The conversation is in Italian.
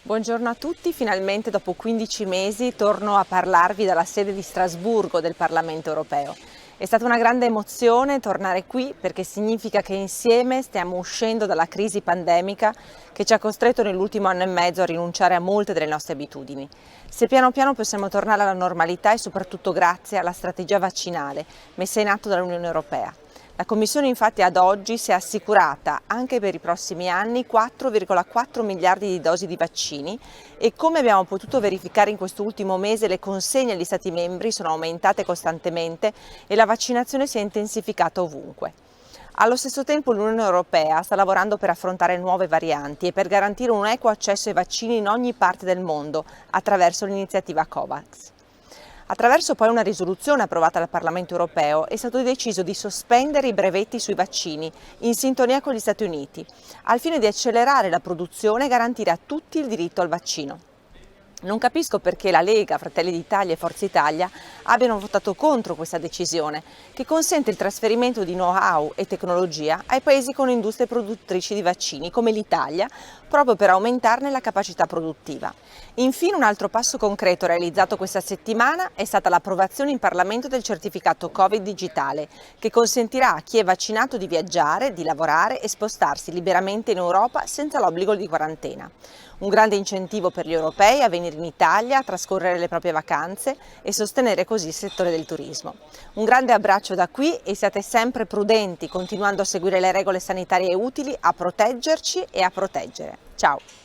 Buongiorno a tutti, finalmente dopo 15 mesi torno a parlarvi dalla sede di Strasburgo del Parlamento europeo. È stata una grande emozione tornare qui perché significa che insieme stiamo uscendo dalla crisi pandemica che ci ha costretto nell'ultimo anno e mezzo a rinunciare a molte delle nostre abitudini. Se piano piano possiamo tornare alla normalità e soprattutto grazie alla strategia vaccinale messa in atto dall'Unione Europea. La Commissione infatti ad oggi si è assicurata anche per i prossimi anni 4,4 miliardi di dosi di vaccini e come abbiamo potuto verificare in questo ultimo mese le consegne agli Stati membri sono aumentate costantemente e la vaccinazione si è intensificata ovunque. Allo stesso tempo l'Unione Europea sta lavorando per affrontare nuove varianti e per garantire un equo accesso ai vaccini in ogni parte del mondo attraverso l'iniziativa COVAX. Attraverso poi una risoluzione approvata dal Parlamento europeo è stato deciso di sospendere i brevetti sui vaccini in sintonia con gli Stati Uniti, al fine di accelerare la produzione e garantire a tutti il diritto al vaccino. Non capisco perché la Lega, Fratelli d'Italia e Forza Italia abbiano votato contro questa decisione, che consente il trasferimento di know-how e tecnologia ai paesi con industrie produttrici di vaccini, come l'Italia, proprio per aumentarne la capacità produttiva. Infine, un altro passo concreto realizzato questa settimana è stata l'approvazione in Parlamento del certificato Covid digitale, che consentirà a chi è vaccinato di viaggiare, di lavorare e spostarsi liberamente in Europa senza l'obbligo di quarantena. Un grande incentivo per gli europei a venire in Italia, a trascorrere le proprie vacanze e sostenere così il settore del turismo. Un grande abbraccio da qui e siate sempre prudenti, continuando a seguire le regole sanitarie utili a proteggerci e a proteggere. Ciao!